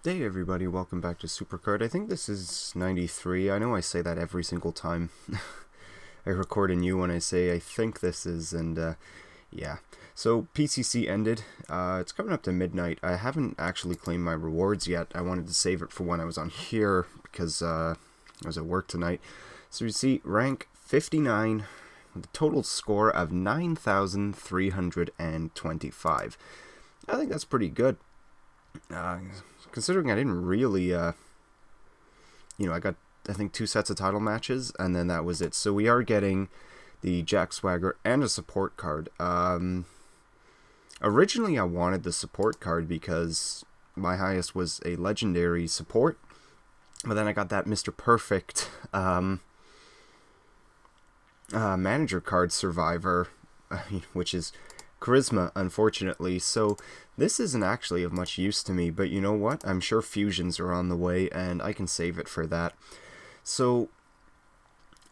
Hey everybody, welcome back to Supercard. I think this is 93. I know I say that every single time I record a new one. I say I think this is, and yeah. So PCC ended. It's coming up to midnight. I haven't actually claimed my rewards yet. I wanted to save it for when I was on here because I was at work tonight. So you see, rank 59 with a total score of 9,325. I think that's pretty good. Considering I didn't really, I got, I think, 2 sets of title matches, and then that was it. So we are getting the Jack Swagger and a support card. Originally, I wanted the support card because my highest was a legendary support, but then I got that Mr. Perfect manager card survivor, which is charisma, unfortunately. So this isn't actually of much use to me, but you know what? I'm sure fusions are on the way, and I can save it for that. So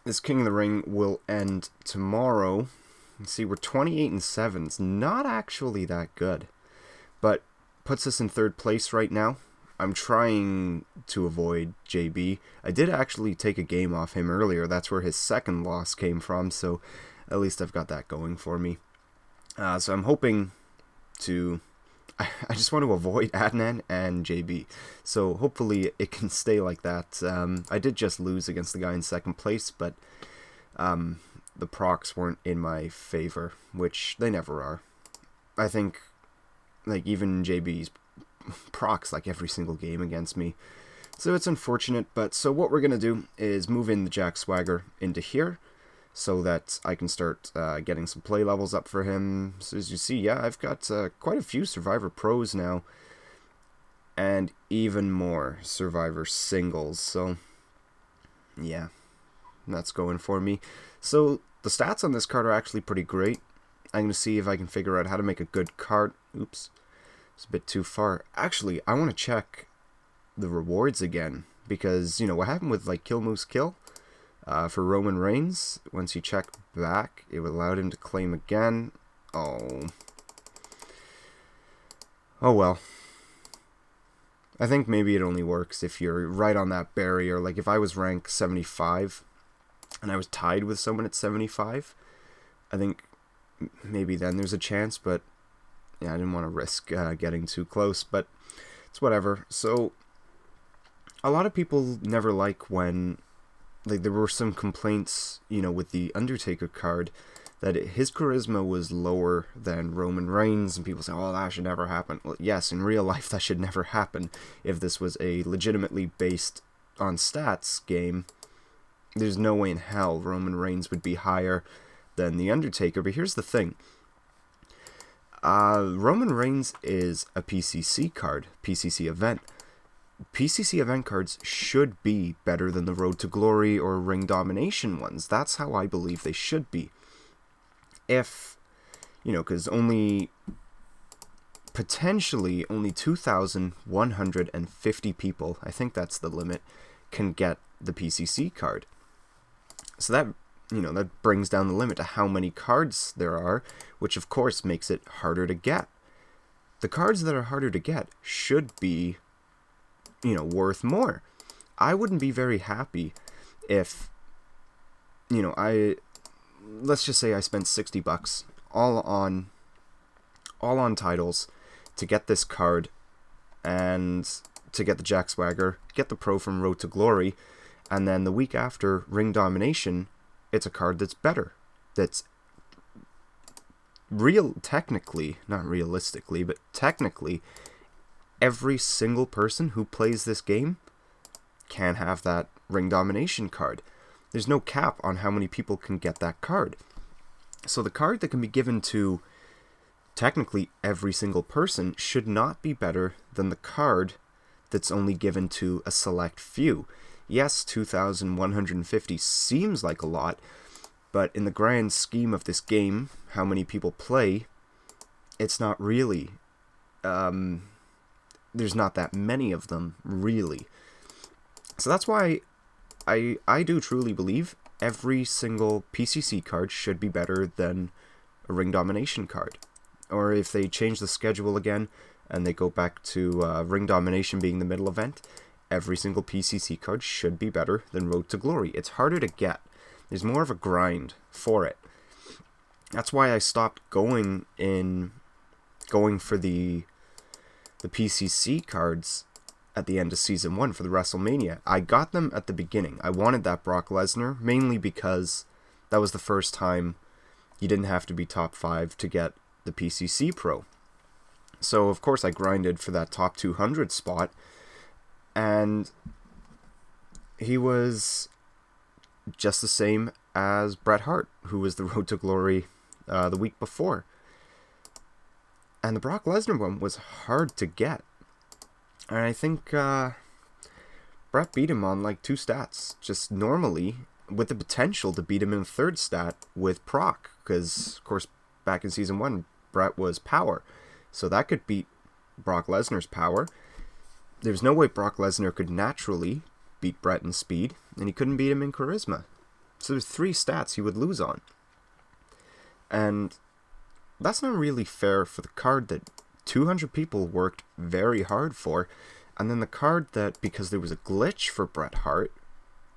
this King of the Ring will end tomorrow. Let's see, we're 28-7. It's not actually that good, but puts us in 3rd place right now. I'm trying to avoid JB. I did actually take a game off him earlier. That's where his 2nd loss came from, so at least I've got that going for me. So I'm hoping to... I just want to avoid Adnan and JB. So hopefully it can stay like that. I did just lose against the guy in 2nd place, but the procs weren't in my favor, which they never are. I think, like, even JB's procs like every single game against me. So it's unfortunate, but so what we're going to do is move in the Jack Swagger into here, so that I can start getting some play levels up for him. So as you see, yeah, I've got quite a few Survivor Pros now, and even more Survivor Singles, so yeah, that's going for me. So the stats on this card are actually pretty great. I'm going to see if I can figure out how to make a good card. Oops, it's a bit too far. Actually, I want to check the rewards again, because, you know, what happened with, like, KillMooseKill? For Roman Reigns, once you check back, it allowed him to claim again. Oh well. I think maybe it only works if you're right on that barrier. Like, if I was rank 75 and I was tied with someone at 75, I think maybe then there's a chance, but yeah, I didn't want to risk getting too close, but it's whatever. So a lot of people never like when, like, there were some complaints, you know, with the Undertaker card, that his charisma was lower than Roman Reigns, and people say, oh, that should never happen. Well, yes, in real life that should never happen. If this was a legitimately based on stats game, there's no way in hell Roman Reigns would be higher than the Undertaker. But here's the thing. Roman Reigns is a PCC card, PCC event. PCC event cards should be better than the Road to Glory or Ring Domination ones. That's how I believe they should be. If, you know, because potentially only 2,150 people, I think that's the limit, can get the PCC card. So that, you know, that brings down the limit to how many cards there are, which of course makes it harder to get. The cards that are harder to get should be, you know, worth more. I wouldn't be very happy if, you know, let's just say I spent $60 all on titles to get this card and to get the Jack Swagger, get the Pro from Road to Glory, and then the week after Ring Domination, it's a card that's better, that's technically, not realistically, but technically, every single person who plays this game can have that Ring Domination card. There's no cap on how many people can get that card. So the card that can be given to technically every single person should not be better than the card that's only given to a select few. Yes, 2,150 seems like a lot, but in the grand scheme of this game, how many people play, it's not really. There's not that many of them, really. So that's why I do truly believe every single PCC card should be better than a Ring Domination card. Or if they change the schedule again, and they go back to Ring Domination being the middle event, every single PCC card should be better than Road to Glory. It's harder to get. There's more of a grind for it. That's why I stopped going for the PCC cards at the end of Season 1 for the WrestleMania. I got them at the beginning. I wanted that Brock Lesnar, mainly because that was the first time you didn't have to be top 5 to get the PCC Pro. So, of course, I grinded for that top 200 spot, and he was just the same as Bret Hart, who was the Road to Glory the week before. And the Brock Lesnar one was hard to get. And I think Bret beat him on like 2 stats, just normally, with the potential to beat him in a 3rd stat with Proc, because, of course, back in Season 1, Bret was power. So that could beat Brock Lesnar's power. There's no way Brock Lesnar could naturally beat Bret in speed, and he couldn't beat him in charisma. So there's 3 stats he would lose on. And that's not really fair for the card that 200 people worked very hard for, and then the card that, because there was a glitch for Bret Hart,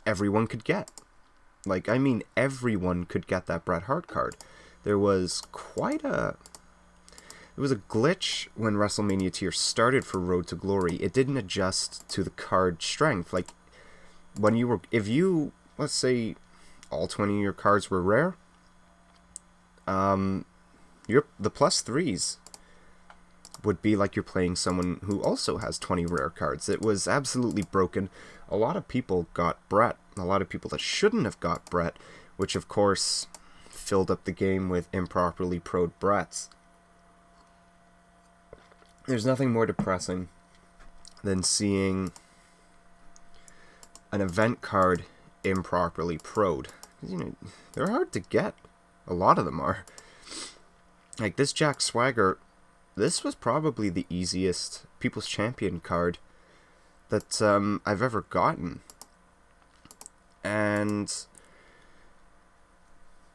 everyone could get. Like, I mean, everyone could get that Bret Hart card. There was a glitch when WrestleMania Tier started for Road to Glory. It didn't adjust to the card strength. Like, let's say all 20 of your cards were rare, the plus 3s would be like you're playing someone who also has 20 rare cards. It was absolutely broken. A lot of people got Bret. A lot of people that shouldn't have got Bret, which of course filled up the game with improperly pro'd Brets. There's nothing more depressing than seeing an event card improperly pro'd. You know, they're hard to get. A lot of them are. Like this Jack Swagger, this was probably the easiest People's Champion card that I've ever gotten. And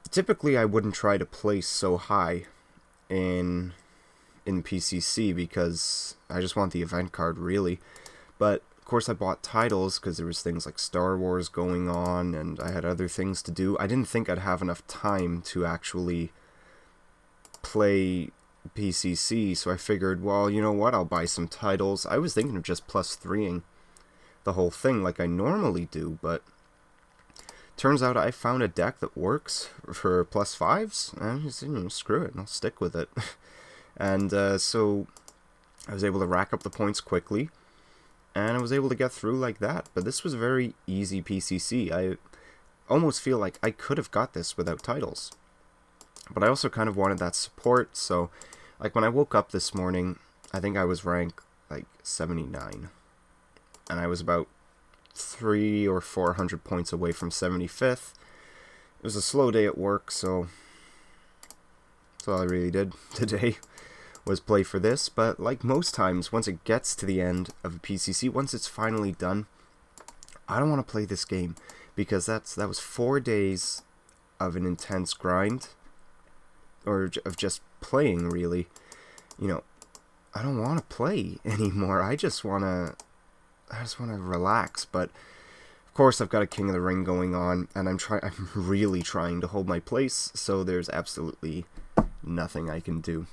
typically I wouldn't try to place so high in PCC because I just want the event card, really. But of course I bought titles because there was things like Star Wars going on and I had other things to do. I didn't think I'd have enough time to actually play PCC, so I figured, well, you know what, I'll buy some titles. I was thinking of just plus 3ing the whole thing like I normally do, but turns out I found a deck that works for plus 5s, and just, screw it, I'll stick with it. And so I was able to rack up the points quickly, and I was able to get through like that. But this was a very easy PCC. I almost feel like I could have got this without titles. But I also kind of wanted that support, so like when I woke up this morning, I think I was rank like 79. And I was about 300 or 400 points away from 75th. It was a slow day at work, so that's all I really did today was play for this. But like most times, once it gets to the end of a PCC, once it's finally done, I don't want to play this game because that was 4 days of an intense grind, or of just playing, really. I don't want to play anymore. I just want to relax. But of course I've got a King of the Ring going on, and I'm really trying to hold my place, so there's absolutely nothing I can do.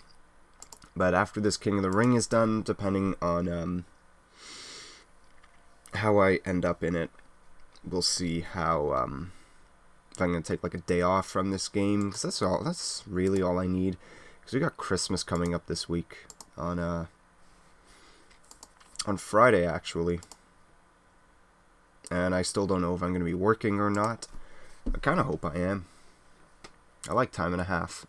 But after this King of the Ring is done, depending on how I end up in it, we'll see how if I'm going to take like a day off from this game, because that's really all I need, because we got Christmas coming up this week on Friday, actually, and I still don't know if I'm going to be working or not. I kind of hope I am. I like time and a half.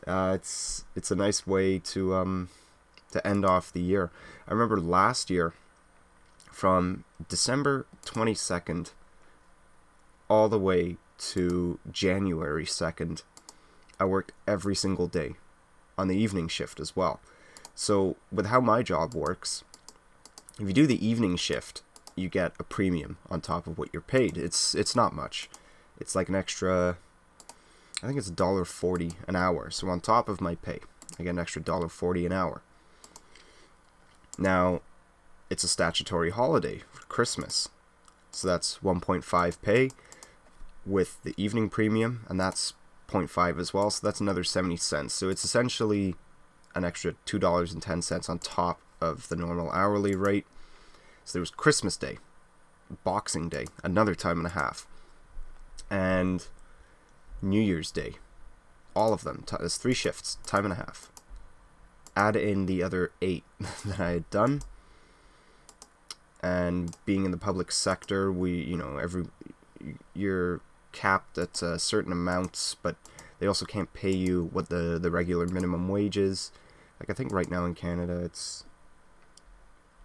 It's a nice way to end off the year. I remember last year, from December 22nd all the way to January 2nd, I worked every single day on the evening shift as well. So with how my job works, if you do the evening shift, you get a premium on top of what you're paid. It's not much. It's like an extra, I think it's $1.40 an hour. So on top of my pay, I get an extra $1.40 an hour. Now, it's a statutory holiday for Christmas. So that's 1.5 pay with the evening premium, and that's 0.5 as well, so that's another 70 cents. So it's essentially an extra $2.10 on top of the normal hourly rate. So there was Christmas Day, Boxing Day, another time and a half, and New Year's Day. All of them. There's 3 shifts, time and a half. Add in the other 8 that I had done. And being in the public sector, you're capped at certain amounts, but they also can't pay you what the regular minimum wage is. Like, I think right now in Canada it's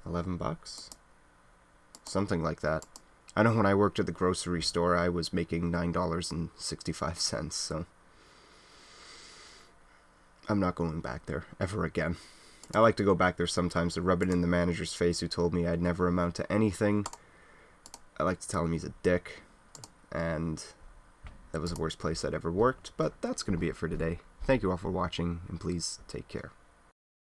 $11, something like that. I know when I worked at the grocery store, I was making $9.65, so I'm not going back there ever again. I like to go back there sometimes to rub it in the manager's face who told me I'd never amount to anything. I like to tell him he's a dick, and that was the worst place I'd ever worked. But that's going to be it for today. Thank you all for watching, and please take care.